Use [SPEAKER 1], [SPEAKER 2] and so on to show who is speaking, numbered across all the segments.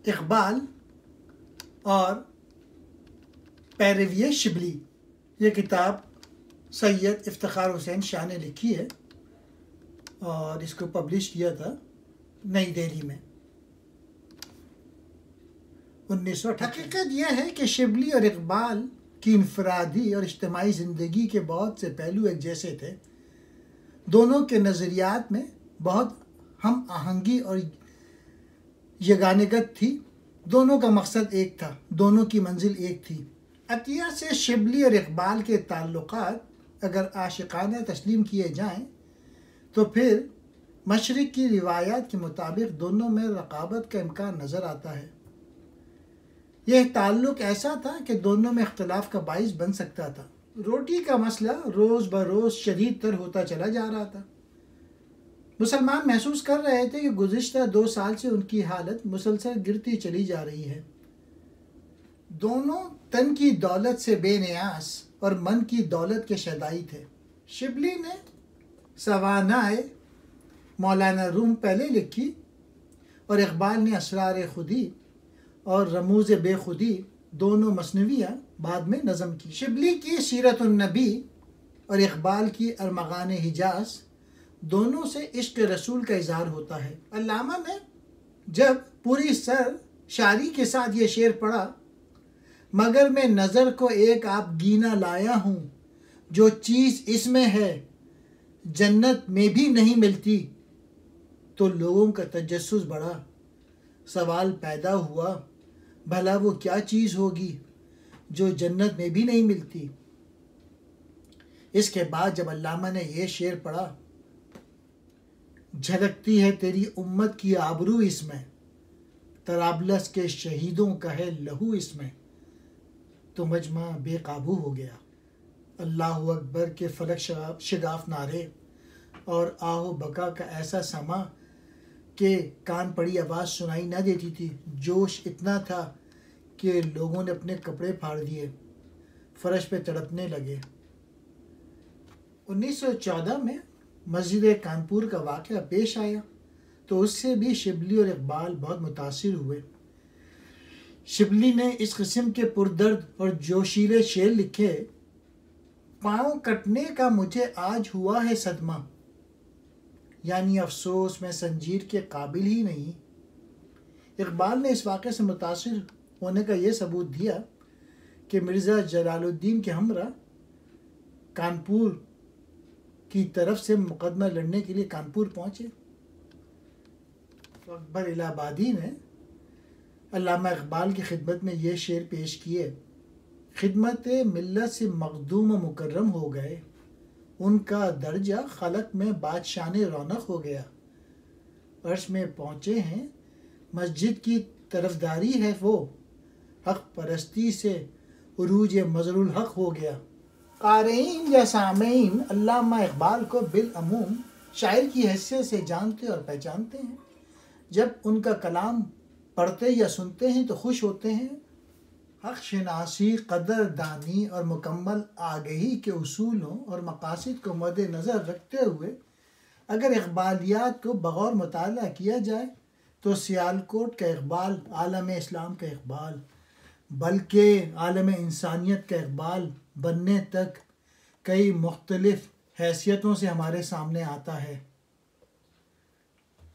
[SPEAKER 1] इकबाल और पैरवी शिबली, ये किताब सैयद इफ्तिखार हुसैन शाह ने लिखी है और इसको पब्लिश किया था नई दिल्ली में 1900। हकीकत यह है कि शिबली और इकबाल की इनफरादी और इज्तिमाई ज़िंदगी के बहुत से पहलू एक जैसे थे। दोनों के नज़रियात में बहुत हम आहंगी और यगानगत थी। दोनों का मकसद एक था, दोनों की मंजिल एक थी। अतिया से शिबली और इकबाल के ताल्लुकात अगर आशिकाना तस्लीम किए जाएं तो फिर मशरिक़ की रिवायात के मुताबिक दोनों में रक़ाबत का इम्कान नज़र आता है। यह ताल्लुक़ ऐसा था कि दोनों में इख्तिलाफ़ का बाइस बन सकता था। रोटी का मसला रोज़ बरोज़ शदीद तर होता चला जा रहा था। मुसलमान महसूस कर रहे थे कि गुज़िश्ता 2 साल से उनकी हालत मुसलसल गिरती चली जा रही है। दोनों तन की दौलत से बेनियास और मन की दौलत के शदाई थे। शिबली ने सवानाए मौलाना रूम पहले लिखी और इकबाल ने असरार खुदी और रमूज़ बेखुदी दोनों मसनवियाँ बाद में नज़म की। शिबली की सीरतुन्नबी और इकबाल की अरमगान हिजाज दोनों से इश्क रसूल का इज़हार होता है। अल्लामा ने जब पूरी सर शायरी के साथ ये शेर पढ़ा, मगर मैं नज़र को एक आप गीना लाया हूँ, जो चीज़ इसमें है जन्नत में भी नहीं मिलती, तो लोगों का तजस्सुस बढ़ा। सवाल पैदा हुआ, भला वो क्या चीज़ होगी जो जन्नत में भी नहीं मिलती। इसके बाद जब अल्लामा ने यह शेर पढ़ा, झलकती है तेरी उम्मत की आबरू इसमें, तराबलस के शहीदों का है लहू इसमें, तो मजमा बेकाबू हो गया। अल्लाहु अकबर के फलक शगाफ नारे और आहो बका का ऐसा समा कि कान पड़ी आवाज़ सुनाई न देती थी। जोश इतना था कि लोगों ने अपने कपड़े फाड़ दिए, फर्श पे तड़पने लगे। 1914 में मस्जिद कानपुर का वाक़या पेश आया तो उससे भी शिबली और इकबाल बहुत मुतासिर हुए। शिबली ने इस किस्म के पुरदर्द और जोशीले शेर लिखे, पाँव कटने का मुझे आज हुआ है सदमा, यानी अफसोस मैं संजीर के काबिल ही नहीं। इकबाल ने इस वाक़े से मुतासिर होने का ये सबूत दिया कि मिर्ज़ा जलालुद्दीन के हमरा कानपुर की तरफ से मुकदमा लड़ने के लिए कानपुर पहुँचे तो अकबर इलाहाबादी ने अल्लामा इकबाल की खिदमत में ये शेर पेश किए, खिदमत मिल्लत से मखदूम मुकर्रम हो गए, उनका दर्जा खलक में बादशाह रौनक हो गया। अर्श में पहुँचे हैं, मस्जिद की तरफदारी है वो, हक परस्ती से उरूज मजरुल हक हो गया। क़ारीन या सामीन अल्लामा इकबाल को बिलअमूम शायर की हैसियत से जानते और पहचानते हैं। जब उनका कलाम पढ़ते या सुनते हैं तो खुश होते हैं। हक़ शनासी, कदर दानी और मुकम्मल आगही के उसूलों और मकासद को मद्देनज़र रखते हुए अगर इक़बालियात को बग़ौर मुताला किया जाए तो सियालकोट का इक़बाल आलम इस्लाम का इक़बाल, बल्कि आलम इंसानियत का इक़बाल बनने तक कई मुख्तलिफ़ हैसियतों से हमारे सामने आता है।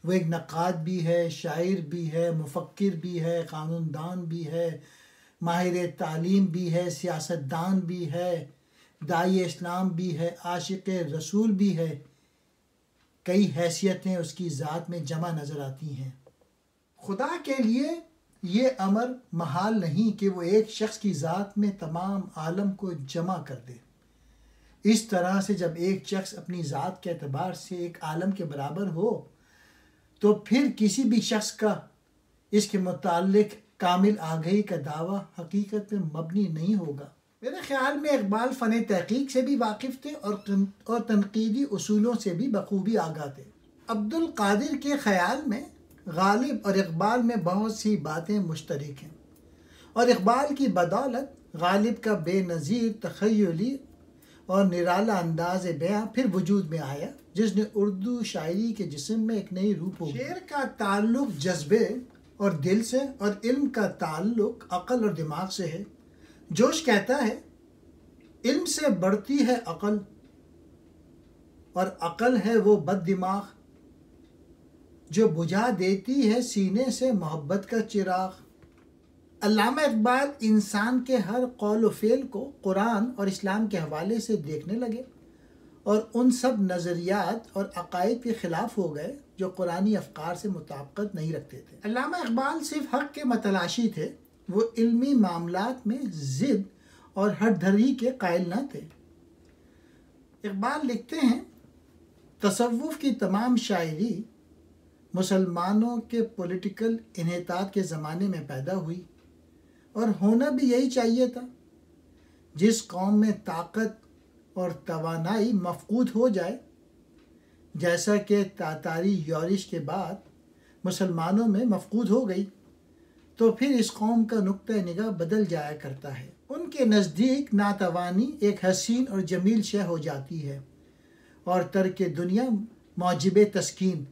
[SPEAKER 1] वो एक नक़ाद भी है, शायर भी है, मुफ़क्किर भी है, क़ानूनदान भी है, माहिर तालीम भी है, सियासतदान भी है, दाई इस्लाम भी है, आशिक़ रसूल भी है। कई हैसियतें उसकी ज़ात में जमा नज़र आती हैं। खुदा के लिए ये अमर महाल नहीं कि वो एक शख्स की ज़ात में तमाम आलम को जमा कर दे। इस तरह से जब एक शख्स अपनी ज़ात के एतबार से एक आलम के बराबर हो तो फिर किसी भी शख्स का इसके मुताल्लिक़ कामिल आगही का दावा हकीकत में मबनी नहीं होगा। मेरे ख्याल में इकबाल फ़न तहक़ीक़ से भी वाकिफ़ थे और तनक़ीदी उसूलों से भी बखूबी आगाह थे। अब्दुल कादिर के ख़याल में गालिब और इकबाल में बहुत सी बातें मुश्तरक हैं और इकबाल की बदौलत गालिब का बेनज़ीर तख़य्युली और निराला अंदाज़ बयां फिर वजूद में आया, जिसने उर्दू शायरी के जिस्म में एक नई रूप हो। शेर का ताल्लुक़ जज्बे और दिल से, और इल्म का ताल्लुक अक़ल और दिमाग से है। जोश कहता है इल्म से बढ़ती है अक़ल, और अक़ल है वो बद दिमाग जो बुझा देती है सीने से मोहब्बत का चिराग। अल्लामा इकबाल इंसान के हर कौल व फ़ेल को कुरान और इस्लाम के हवाले से देखने लगे और उन सब नज़रियात और अकायद के ख़िलाफ़ हो गए जो कुरानी अफ़कार से मुताबिकत नहीं रखते थे। अल्लामा इकबाल सिर्फ हक़ के मतलाशी थे, वो इल्मी मामलात में ज़िद और हठधर्मी के कायल न थे। इकबाल लिखते हैं तसव्वुफ़ की तमाम शायरी मुसलमानों के पॉलिटिकल इन्हितात के ज़माने में पैदा हुई, और होना भी यही चाहिए था। जिस कौम में ताकत और तवानाई मफकूद हो जाए, जैसा कि तातारी यौरिश के बाद मुसलमानों में मफकूद हो गई, तो फिर इस कौम का नुक्ता निगाह बदल जाया करता है। उनके नज़दीक नातवानी एक हसीन और जमील शय हो जाती है और तर्क दुनिया मौजिब तस्कीन।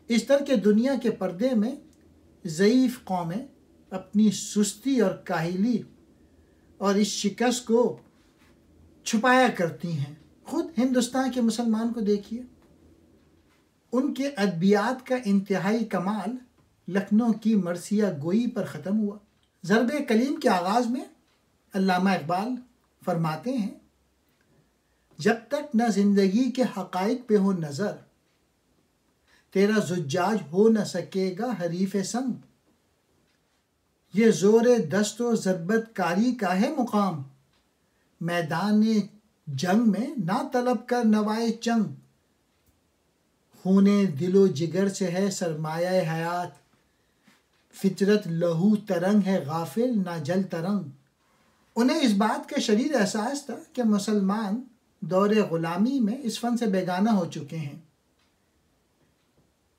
[SPEAKER 1] इस तरह दुनिया के पर्दे में ज़ईफ़ कौमें अपनी सुस्ती और काहिली और इस शिकस्त को छुपाया करती हैं। खुद हिंदुस्तान के मुसलमान को देखिए, उनके अदबियात का इंतहाई कमाल लखनऊ की मरसिया गोई पर ख़त्म हुआ। ज़रब कलीम के आगाज़ में अल्लामा इकबाल फरमाते हैं, जब तक न ज़िंदगी के हक़ाइक़ पे हो नज़र, तेरा ज़ुज्जाज हो न सकेगा हरीफ़ संग। ये ज़ोर दस्त व ज़रबत कारी का है मुकाम, मैदान जंग में ना तलब कर नवाए चंग। खूने दिलो जिगर से है सरमाया हयात, फितरत लहू तरंग है गाफिल ना जल तरंग। उन्हें इस बात का शदीद एहसास था कि मुसलमान दौरे ग़ुलामी में इस फ़न से बेगाना हो चुके हैं।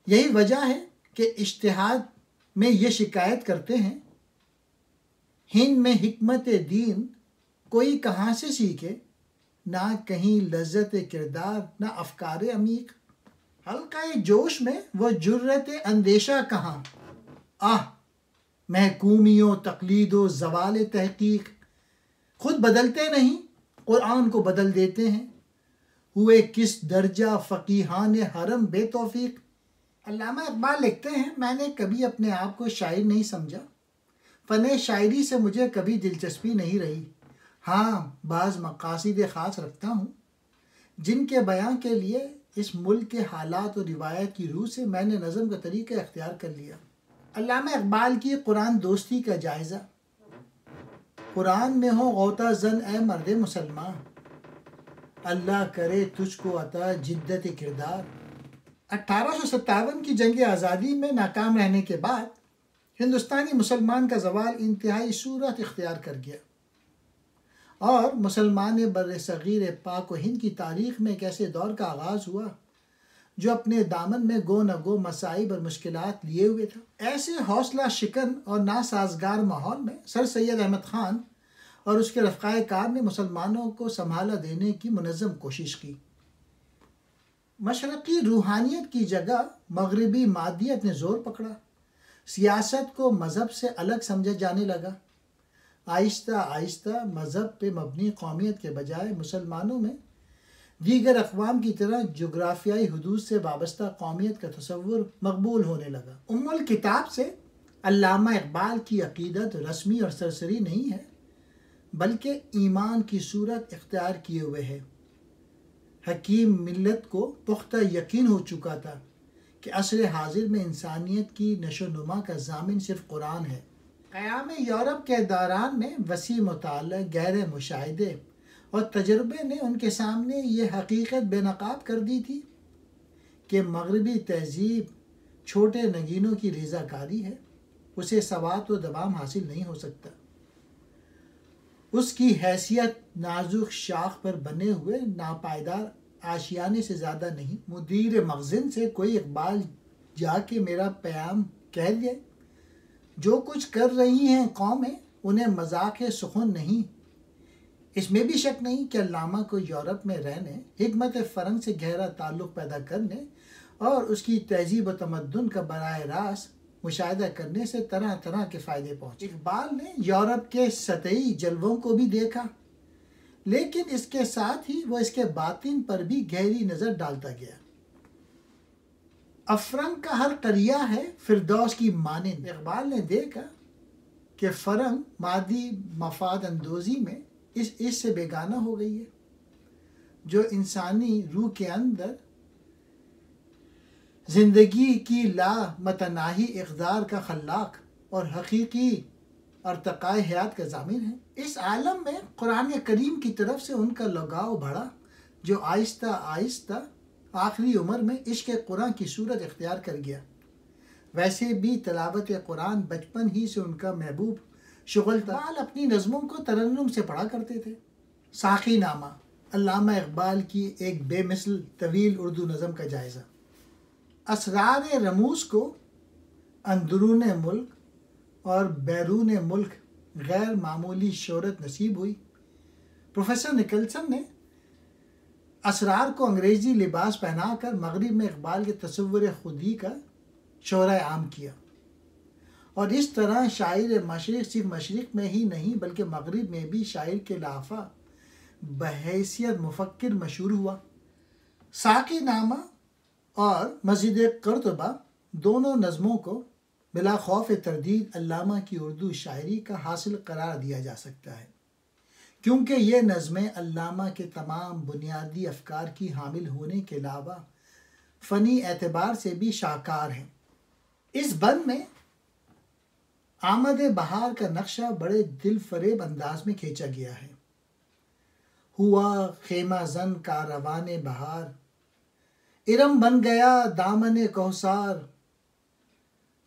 [SPEAKER 1] यही वजह है कि इज्तिहाद में ये शिकायत करते हैं, हिंद में हिकमत दीन कोई कहाँ से सीखे, ना कहीं लज्जत किरदार ना अफकार अमीक। हल्का जोश में वो जुर्रत अंदेशा कहाँ, आह महकूमियों तकलीदो ज़वाल तहकीक। खुद बदलते नहीं, कुरान को बदल देते हैं, हुए किस दर्जा फ़कीहान हरम बेतौफीक। अल्लामा इकबाल लिखते हैं, मैंने कभी अपने आप को शायर नहीं समझा, फ़न शायरी से मुझे कभी दिलचस्पी नहीं रही। हाँ, बाज़ मक़ासिद ख़ास रखता हूँ जिनके बयां के लिए इस मुल्क के हालात और रिवायत की रूह से मैंने नज़म का तरीक़ा इख्तियार कर लिया। अल्लामा इकबाल की कुरान दोस्ती का जायज़ा। कुरान में हो गौता ज़न ए मर्द मुसलमान, अल्लाह करे तुझको अता जिद्दत किरदार। 1857 की जंग आज़ादी में नाकाम रहने के बाद हिंदुस्तानी मुसलमान का ज़वाल इंतहाई सूरत इख्तियार कर गया और मुसलमान बर सग़ीर पाक व हिंद की तारीख़ में एक ऐसे दौर का आगाज़ हुआ जो अपने दामन में गो न गो मसाइब और मुश्किलात लिए हुए था। ऐसे हौसला शिकन और नासाजगार माहौल में सर सैयद अहमद ख़ान और उसके रफ़क़ाए कार ने मुसलमानों को संभाला देने की मुनज़्ज़म कोशिश की। मशरक़ी रूहानियत की जगह मगरबी मादियत ने ज़ोर पकड़ा। सियासत को मज़हब से अलग समझा जाने लगा। आहिस्ता आहिस्ता मज़हब पे मबनी कौमियत के बजाय मुसलमानों में दीगर अक़वाम की तरह जोग्राफियाई हुदूद से वाबस्ता कौमियत का तसव्वुर मकबूल होने लगा। उम्मुल किताब से अल्लामा इकबाल की अक़ीदत रस्मी और सरसरी नहीं है, बल्कि ईमान की सूरत इख्तियार किए हुए है। हकीम मिल्लत को पुख्ता यकीन हो चुका था कि असर हाजिर में इंसानियत की नशो नुमा का ज़ामिन सिर्फ कुरान है। क़याम यूरोप के दौरान में वसी मुताला, गहरे मुशाहिदे और तजुर्बे ने उनके सामने ये हकीकत बेनकाब कर दी थी कि मगरबी तहजीब छोटे नगीनों की रज़ाकारी है, उसे सवाब व दवाम हासिल नहीं हो सकता। उसकी हैसियत नाजुक शाख पर बने हुए नापायदार आशियाने से ज़्यादा नहीं। मुदीर मखज़िन से कोई इकबाल जाके मेरा प्याम कह दे, जो कुछ कर रही हैं कौमें उन्हें मजाक सुखन नहीं। इसमें भी शक नहीं कि अल्लामा को यूरोप में रहने, हिकमत फ़रंग से गहरा ताल्लुक़ पैदा करने और उसकी तहजीब व तमद्दुन का बराह रास्त मुशाहिदा करने से तरह तरह के फ़ायदे पहुँचे। इकबाल ने यूरोप के सतही जलवों को भी देखा, लेकिन इसके साथ ही वो इसके बातिन पर भी गहरी नज़र डालता गया। अफरंग का हर करिया है फिरदौस की मानिंद। इकबाल ने देखा कि फरंग मादी मफाद अंदोज़ी में इस से बेगाना हो गई है, जो इंसानी रूह के अंदर ज़िंदगी की ला मतनाही इक़दार का खल्लाक और हकीकी अर्तक़ाए हयात का ज़ामिन है। इस आलम में कुरान करीम की तरफ से उनका लगाव बढ़ा, जो आहिस्ता आहिस्ता आखिरी उम्र में इश्क़ कुरान की सूरत इख्तियार कर गया। वैसे भी तिलावत कुरान बचपन ही से उनका महबूब शुगल था। अपनी नज़मों को तरन्नुम से पढ़ा करते थे। साक़ी नामा अल्लामा इकबाल की एक बेमिसल तवील उर्दू नज़म का जायज़ा। असरार रमूज़ को अंदरून मुल्क और बैरून मुल्क गैर मामूली शोहरत नसीब हुई। प्रोफेसर निकलसन ने असरार को अंग्रेज़ी लिबास पहनाकर मगरिब में इकबाल के तसव्वुर खुदी का शोहरा आम किया, और इस तरह शायर मशरिक़ सिर्फ मशरिक़ में ही नहीं बल्कि मगरिब में भी शायर के लाफा बहैसियत मुफक्किर मशहूर हुआ। साक़ी नामा और मस्जिद क़ुर्तुबा दोनों नज़मों को बिला खौफ तरदीद अल्लामा की उर्दू शायरी का हासिल करार दिया जा सकता है, क्योंकि ये नज़में अल्लामा के तमाम बुनियादी अफकार की हामिल होने के अलावा फ़नी एतबार से भी शाहकार हैं। इस बंद में आमद बहार का नक्शा बड़े दिल फरेब अंदाज में खींचा गया है। हुआ खेमा जन का रवाने बहार, इरम बन गया दामन कौसार,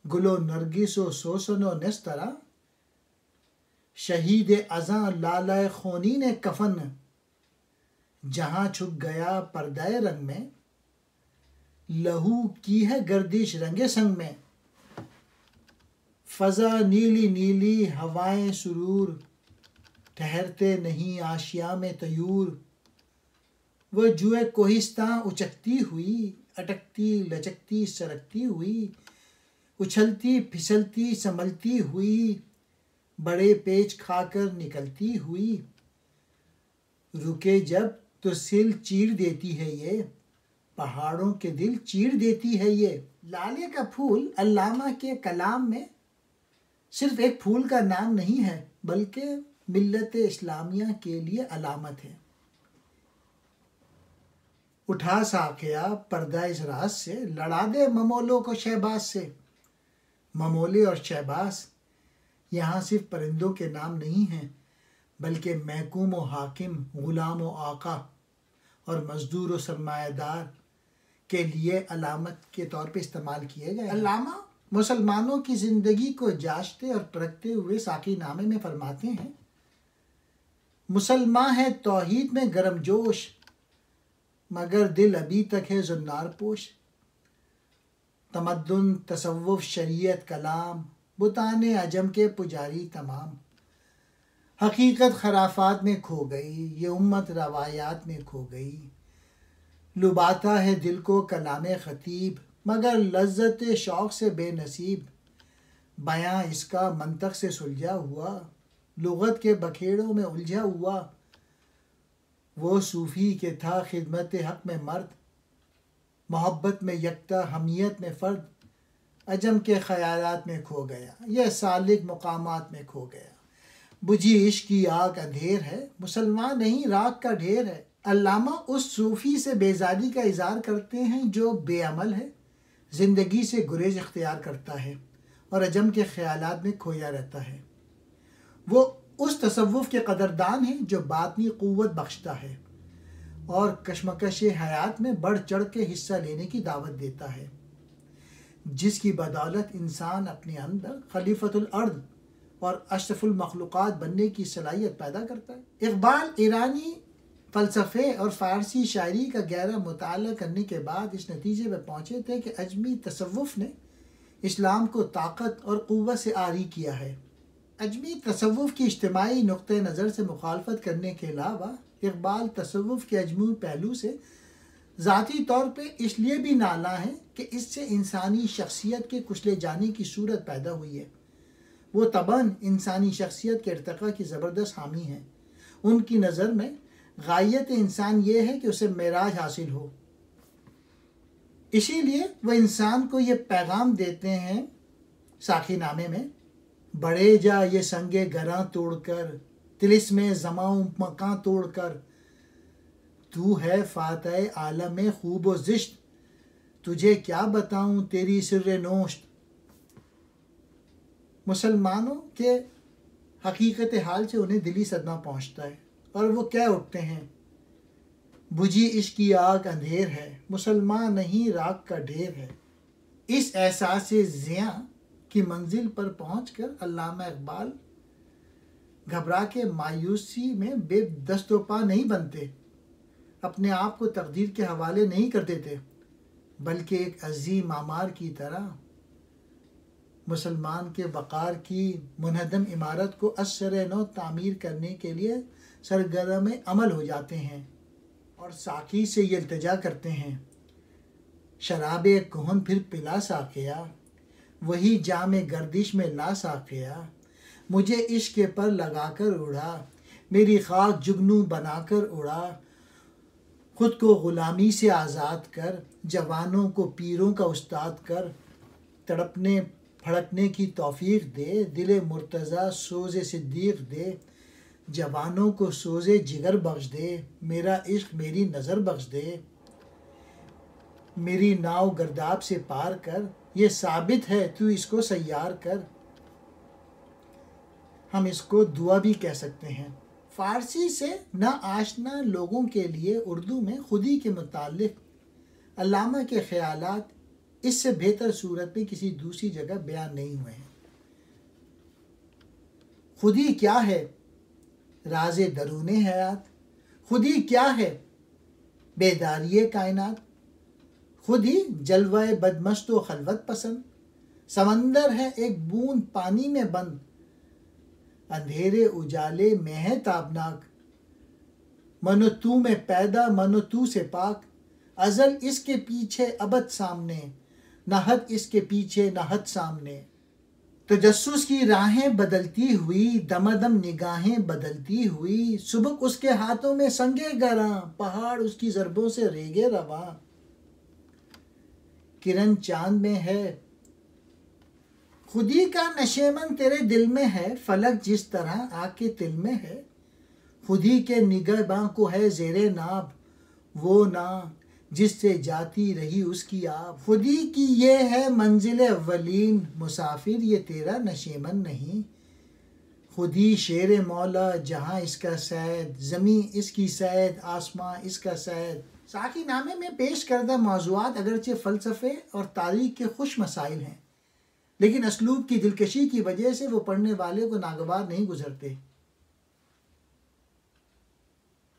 [SPEAKER 1] गुलो नरगिसो सोसनो नस्तरा, शहीद अज़ां लाला खोनी ने कफन, जहां छुप गया पर्दाए रंग में, लहू की है गर्दिश रंगे संग में, फ़ज़ा नीली नीली हवाएं सुरूर, ठहरते नहीं आशिया में तयूर, वह जुए कोहिस्तां उचकती हुई, अटकती लचकती सरकती हुई, उछलती फिसलती संभलती हुई, बड़े पेच खाकर निकलती हुई, रुके जब तो सिल चीर देती है ये, पहाड़ों के दिल चीर देती है ये। लाले का फूल अल्लामा के कलाम में सिर्फ एक फूल का नाम नहीं है बल्कि मिल्लत इस्लामिया के लिए अलामत है। उठा साक़िया पर्दा इस राज से, लड़ा दे ममोलों को शहबाज से। ममोले और शहबाज यहाँ सिर्फ परिंदों के नाम नहीं हैं बल्कि महकूम व हाकिम, गुलाम व आका और मजदूर व सरमायादार के लिए अलामत के तौर पे इस्तेमाल किए गए। अल्लामा मुसलमानों की ज़िंदगी को जांचते और परखते हुए साक़ी नामे में फरमाते हैं, मुसलमान है तौहीद में गर्मजोश, मगर दिल अभी तक है ज़ुन्नार पोश। तमद्दुन तसव्वुफ शरीयत कलाम, बुताने अजम के पुजारी तमाम। हकीकत खराफात में खो गई, ये उम्मत रवायात में खो गई। लुभाता है दिल को कलामे ख़तीब, मगर लज्जत शौक़ से बेनसीब। बयां इसका मंतक से सुलझा हुआ, लुग़त के बखेड़ों में उलझा हुआ। वो सूफ़ी के था खिदमत हक़ में मर्द, मोहब्बत में यकता हमियत में फ़र्द। अजम के ख़यालात में खो गया, यह सालिक मुकामात में खो गया। बुझी इश्क की आग अंधेर है, मुसलमान नहीं राख का ढेर है। अल्लामा उस सूफ़ी से बेज़ारी का इज़हार करते हैं जो बेअमल है, ज़िंदगी से गुरेज इख्तियार करता है और अजम के ख़यालात में खोया रहता है। वो उस तसव्वुफ़ के क़दरदान हैं जो बातनी क़ुव्वत बख्शता है और कशमकश हयात में बढ़ चढ़ के हिस्सा लेने की दावत देता है, जिसकी बदौलत इंसान अपने अंदर खलीफतुल अर्द और अशरफुल मखलूक़ात बनने की सलाहियत पैदा करता है। इक़बाल ईरानी फ़लसफ़े और फ़ारसी शायरी का गहरा मुताला करने के बाद इस नतीजे पर पहुँचे थे कि अजमी तसव्वुफ़ ने इस्लाम को ताकत और क़ुव्वत से आरी किया है। अजमी तसव्वुफ़ की इज्तिमाई नुक़्ते नज़र से मुखालफत करने के अलावा इक़बाल तसव्वुफ़ के अजमी पहलू से ज़ाती तौर पे इसलिए भी नाला है कि इससे इंसानी शख्सियत के कुचले जाने की सूरत पैदा हुई है। वो तबन इंसानी शख्सियत के इर्तिका की ज़बरदस्त हामी हैं। उनकी नज़र में गायत इंसान ये है कि उसे मेराज हासिल हो। इसीलिए वह इंसान को ये पैगाम देते हैं साखी नामे में, बड़े जा ये संगे गरां तोड़कर, तिलिस्मे ज़मां मकां तोड़कर, तू है फातह आलम खूब व ज़िश्त, तुझे क्या बताऊं तेरी सिर्र नोश्त। मुसलमानों के हकीकत हाल से उन्हें दिली सदमा पहुंचता है और वो कह उठते हैं, बुझी इश्क की आग अंधेर है, मुसलमान नहीं राख का ढेर है। इस एहसास ज़िया की मंजिल पर पहुंचकर अल्लामा इकबाल घबरा के मायूसी में बेदस्तोपा नहीं बनते, अपने आप को तकदीर के हवाले नहीं कर देते, बल्कि एक अजीम आमार की तरह मुसलमान के वक़ार की मुनहदम इमारत को असर नौ तामीर करने के लिए सरगर्म अमल हो जाते हैं और साकी से ये इल्तिजा करते हैं, शराब कोहन फिर पिला साकिया, वही जाम गर्दिश में ला साकिया, मुझे इश्क पर लगाकर उड़ा, मेरी खाक जुगनू बनाकर उड़ा, खुद को ग़ुलामी से आज़ाद कर, जवानों को पीरों का उस्ताद कर, तड़पने फड़कने की तौफीक दे, दिले मुर्तज़ा सोज़े सिद्दीक़ दे, जवानों को सोज़े जिगर बख्श दे, मेरा इश्क मेरी नज़र बख्श दे, मेरी नाव गर्दाब से पार कर, ये साबित है तू इसको सैयार कर। हम इसको दुआ भी कह सकते हैं। फ़ारसी से ना आशना लोगों के लिए उर्दू में खुदी के मुतालिक अल्लामा के ख़यालात इससे बेहतर सूरत में किसी दूसरी जगह बयान नहीं हुए हैं। खुदी क्या है? राज़े दरूने हयात। खुदी क्या है? बेदारिये कायनात। खुदी जलवाए बदमस्त व खलवत पसंद। समंदर है एक बूंद पानी में बंद, अंधेरे उजाले में है ताबनाक, मनो तू में पैदा मनो तू से पाक, अजल इसके पीछे अबद सामने, न हद इसके पीछे न हद सामने। तजस्सुस की राहें बदलती हुई, दमादम निगाहें बदलती हुई, सुबह उसके हाथों में संगे गरां, पहाड़ उसकी ज़रबों से रेगे रवां। किरण चांद में है, खुदी का नशेमन तेरे दिल में है, फलक जिस तरह आके तिल में है, खुदी के निगहबां को है ज़ेरे नाब, वो ना जिससे जाती रही उसकी आप। खुदी की ये है मंजिल अव्वलीन, मुसाफिर ये तेरा नशेमन नहीं। खुदी शेर मौला जहाँ इसका सैद, ज़मी इसकी सैद, आसमां इसका सैद। साकी नामे में पेश करदा मौज़ूआत अगरचे फ़लसफ़े और तारीख़ के खुश मसाइल हैं, लेकिन असलूब की दिलकशी की वजह से वो पढ़ने वाले को नागवार नहीं गुजरते।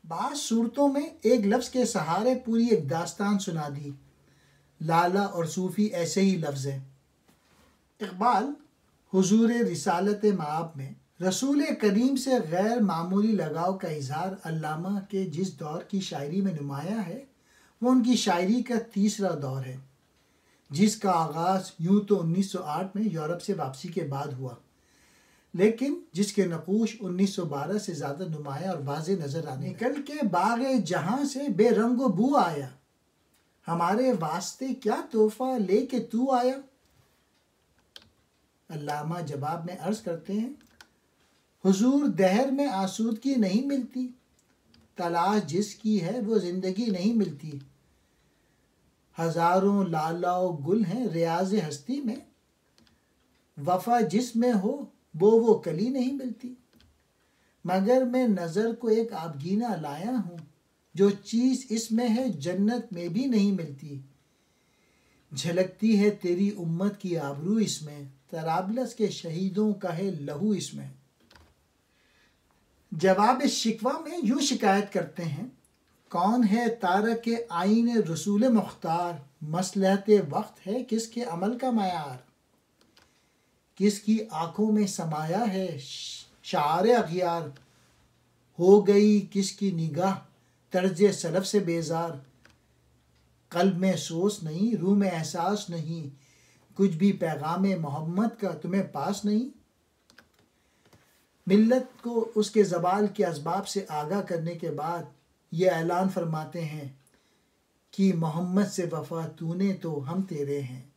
[SPEAKER 1] बाज़ सूरतों में एक लफ्ज़ के सहारे पूरी एक दास्तान सुना दी। लाला और सूफ़ी ऐसे ही लफ्ज़ हैं। इक़बाल हुज़ूर रिसालत माब में रसूल करीम से गैर मामूली लगाव का इज़हार अल्लामा के जिस दौर की शायरी में नुमाया है, वो उनकी शायरी का तीसरा दौर है, जिसका आगाज़ यूँ तो 1908 में यूरोप से वापसी के बाद हुआ, लेकिन जिसके नकूश 1912 से ज़्यादा नुमाया और वाज़े नज़र आने। निकल के बाग़े जहाँ से बेरंगो बू आया, हमारे वास्ते क्या तोहफ़ा लेके तू आया। अल्लामा जवाब में अर्ज़ करते हैं, हुजूर दहर में आसूदगी नहीं मिलती, तलाश जिसकी है वो ज़िंदगी नहीं मिलती। हज़ारों लालाओ गुल हैं रियाज़ हस्ती में, वफ़ा जिसमें हो वो कली नहीं मिलती। मगर मैं नज़र को एक आबगीना लाया हूँ, जो चीज़ इसमें है जन्नत में भी नहीं मिलती। झलकती है तेरी उम्मत की आबरू इसमें, तराबलस के शहीदों का है लहू इसमें। जवाब शिकवा में यूँ शिकायत करते हैं, कौन है तारक के आईन रसूल मुख्तार, मसलहत वक्त है किसके अमल का मयार। किसकी आँखों में समाया है शार अगियार, हो गई किसकी निगाह तर्ज सलफ से बेजार। कल्ब में सोच नहीं, रूह में एहसास नहीं, कुछ भी पैगाम मोहम्मद का तुम्हें पास नहीं। मिल्लत को उसके ज़वाल के असबाब से आगाह करने के बाद ये ऐलान फरमाते हैं कि मोहम्मद से वफ़ा तूने तो हम तेरे हैं,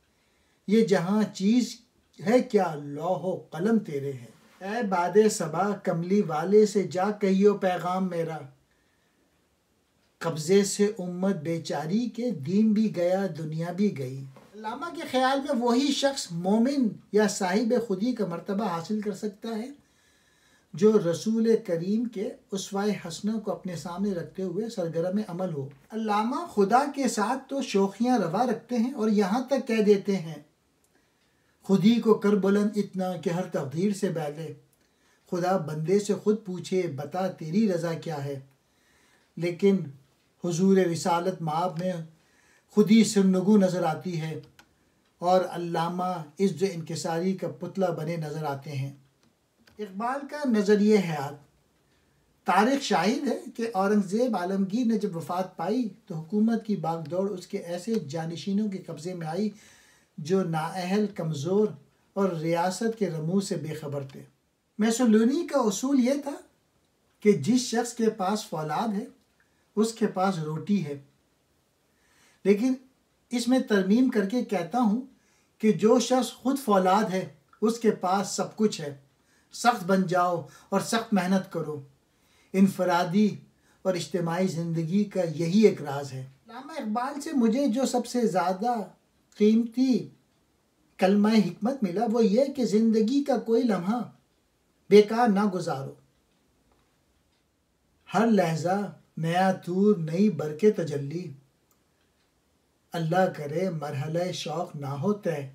[SPEAKER 1] ये जहाँ चीज़ है क्या लौहो कलम तेरे हैं। ऐ बादे सबा कमली वाले से जा कहियो पैगाम मेरा, कब्ज़े से उम्मत बेचारी के दीन भी गया दुनिया भी गई। अल्लामा के ख्याल में वही शख्स मोमिन या साहिब खुदी का मर्तबा हासिल कर सकता है जो रसूल करीम के उसवाए हसना को अपने सामने रखते हुए सरगर्म अमल हो। अल्लामा खुदा के साथ तो शोखियाँ रवा रखते हैं और यहाँ तक कह देते हैं, खुदी को कर बुलंद इतना कि हर तकदीर से पहले खुदा बंदे से खुद पूछे बता तेरी रज़ा क्या है। लेकिन हुजूर रिसालत माब में खुदी सिरनगू नज़र आती है और अल्लामा इज़्ज़ इंकिसारी का पुतला बने नज़र आते हैं। इकबाल का नज़रिए हयात। तारीख़ शाहिद है कि औरंगज़ेब आलमगीर ने जब वफ़ात पाई तो हुकूमत की बागदौड़ उसके ऐसे जानशीनों के कब्ज़े में आई जो नाअहल, कमज़ोर और रियासत के रमूज से बेखबर थे। मैसोलिनी का उसूल ये था कि जिस शख्स के पास फौलाद है उसके पास रोटी है, लेकिन इसमें तरमीम करके कहता हूँ कि जो शख्स खुद फौलाद है उसके पास सब कुछ है। सख्त बन जाओ और सख्त मेहनत करो। इनफरादी और इज्तिमाई ज़िंदगी का यही एक राज है। अल्लामा इकबाल से मुझे जो सबसे ज़्यादा कीमती कलमा हिकमत मिला वो ये कि ज़िंदगी का कोई लम्हा बेकार ना गुजारो। हर लहजा नया तूर, नई बरके तजल्ली, अल्लाह करे मरहले शौक ना हो तय।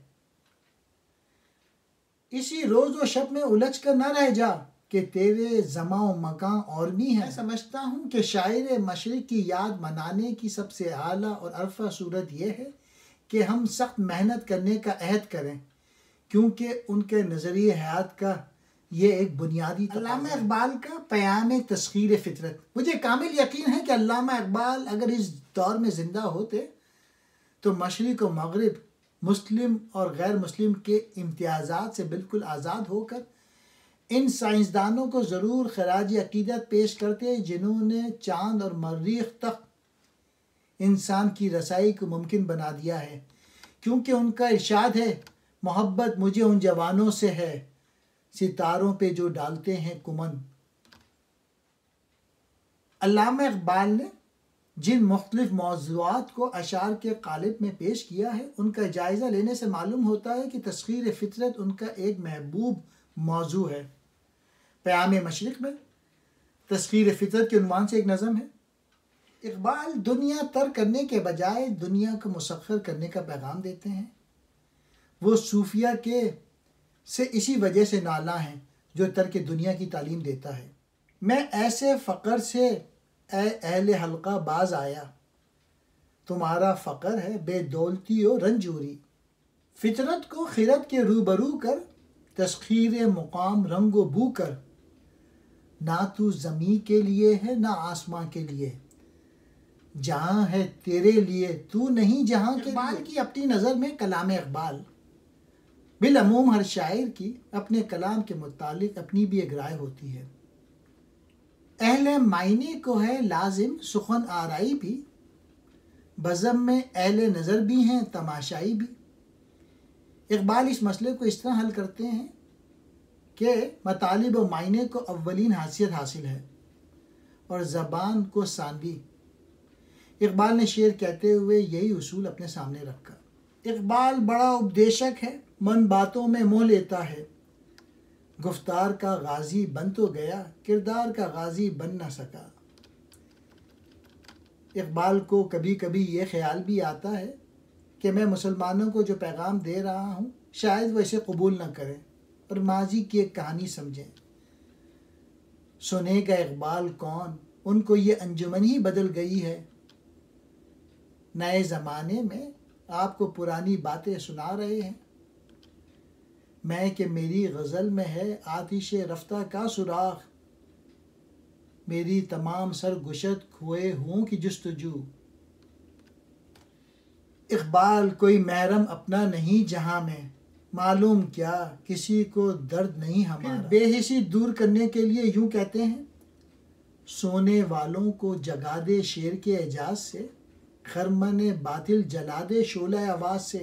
[SPEAKER 1] इसी रोज़ व शब में उलझ कर ना रह जा कि तेरे ज़माओ मकान और भी है। मैं समझता हूँ कि शायर मशरिक़ की याद मनाने की सबसे आला और अरफा सूरत यह है कि हम सख्त मेहनत करने का अहद करें, क्योंकि उनके नज़रिए हयात का ये एक बुनियादी। अल्लामा इकबाल का पयाम तस्खीर फ़ितरत। मुझे कामिल यकीन है कि अल्लामा इकबाल अगर इस दौर में ज़िंदा होते तो मशरिक़ व मग़रिब, मुस्लिम और गैर मुस्लिम के इम्तियाज़ात से बिल्कुल आज़ाद होकर इन साइंसदानों को ज़रूर खराज अक़ीदत पेश करते जिन्होंने चाँद और मरीख़ तक इंसान की रसाई को मुमकिन बना दिया है, क्योंकि उनका इरशाद है, मोहब्बत मुझे उन जवानों से है सितारों पे जो डालते हैं कुमन। अल्लामा इकबाल ने जिन मुख्तलिफ मौज़ूआत को अशार के क़ालिब में पेश किया है उनका जायज़ा लेने से मालूम होता है कि तस्खीर फ़ितरत उनका एक महबूब मौजू है। पयाम मशरिक़ में तस्खीर फ़ितरत के उन्वान से एक नज़म है। इकबाल दुनिया तर करने के बजाय दुनिया को मुसख्खर करने का पैगाम देते हैं। वो सूफिया के से इसी वजह से नाला हैं जो तर्क दुनिया की तालीम देता है। मैं ऐसे फ़क़र से ऐ अहले हल्का बाज आया, तुम्हारा फ़क़र है बेदौलती और रंजूरी। फ़ितरत को खिरत के रूबरू कर, तस्खीर मुकाम रंगो बू कर, ना तू ज़मी के लिए है ना आसमां के लिए, जहाँ है तेरे लिए तू नहीं जहाँ के। इकबाल की अपनी नज़र में कलाम इकबाल बिलअमूम हर शायर की अपने कलाम के मुतालिक अपनी भी एक राय होती है। अहले मायने को है लाजिम सुखन आराई भी, बज़म में अहले नज़र भी हैं तमाशाई भी। इकबाल इस मसले को इस तरह हल करते हैं कि मतालिब व मायने को अव्वलीन हैसियत हासिल है और ज़बान को सानवी। इकबाल ने शेर कहते हुए यही उसूल अपने सामने रखा। इकबाल बड़ा उपदेशक है, मन बातों में मोह लेता है, गुफ्तार का गाजी बन तो गया, किरदार का गाजी बन न सका। इकबाल को कभी कभी ये ख्याल भी आता है कि मैं मुसलमानों को जो पैगाम दे रहा हूँ शायद वो इसे कबूल न करें और माजी की एक कहानी समझें। सुनेगा इकबाल कौन, उनको ये अंजुमन ही बदल गई है। नए ज़माने में आपको पुरानी बातें सुना रहे हैं। मैं कि मेरी गज़ल में है आतिश रफ्ता का सुराख, मेरी तमाम सर गुशत खोए हुओं की जुस्तजू। इकबाल कोई महरम अपना नहीं जहां में, मालूम क्या किसी को दर्द नहीं हमारा। बेहिसी दूर करने के लिए यूं कहते हैं, सोने वालों को जगा दे शेर के एजाज से, खरमने बातिल जला दे शोला आवाज से,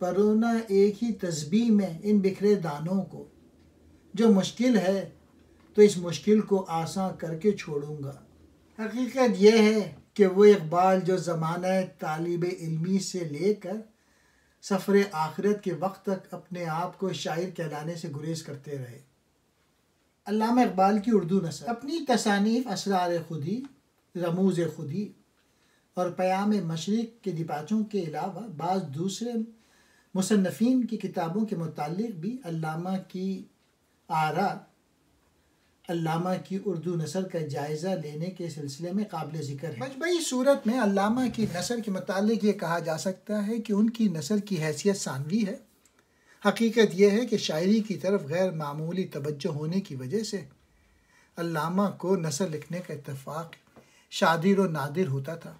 [SPEAKER 1] परोना एक ही तस्बीह में इन बिखरे दानों को, जो मुश्किल है तो इस मुश्किल को आसान करके छोड़ूंगा। हकीकत यह है कि वो इकबाल जो ज़माना तालिब इल्मी से लेकर सफ़र आखिरत के वक्त तक अपने आप को शायर कहलाने से गुरेज करते रहे। अल्लामा इकबाल की उर्दू नस्र अपनी तसानीफ़ असरार खुदी, रमूज़ खुदी और पयाम मशरिक़ के दिपाचों के अलावा बाज़ दूसरे मुसन्नफ़ीन की किताबों के मुतालिक भी अल्लामा की आरा, अल्लामा की उर्दू नस्र का जायज़ा लेने के सिलसिले में काबिल ज़िक्र है। मजमई सूरत में अल्लामा की नस्र के मुतालिक ये कहा जा सकता है कि उनकी नस्र की हैसियत सानवी है। हकीकत यह है कि शायरी की तरफ गैर मामूली तवज्जो होने की वजह से अल्लामा को नस्र लिखने का इत्तेफाक शादिर व नादिर होता था।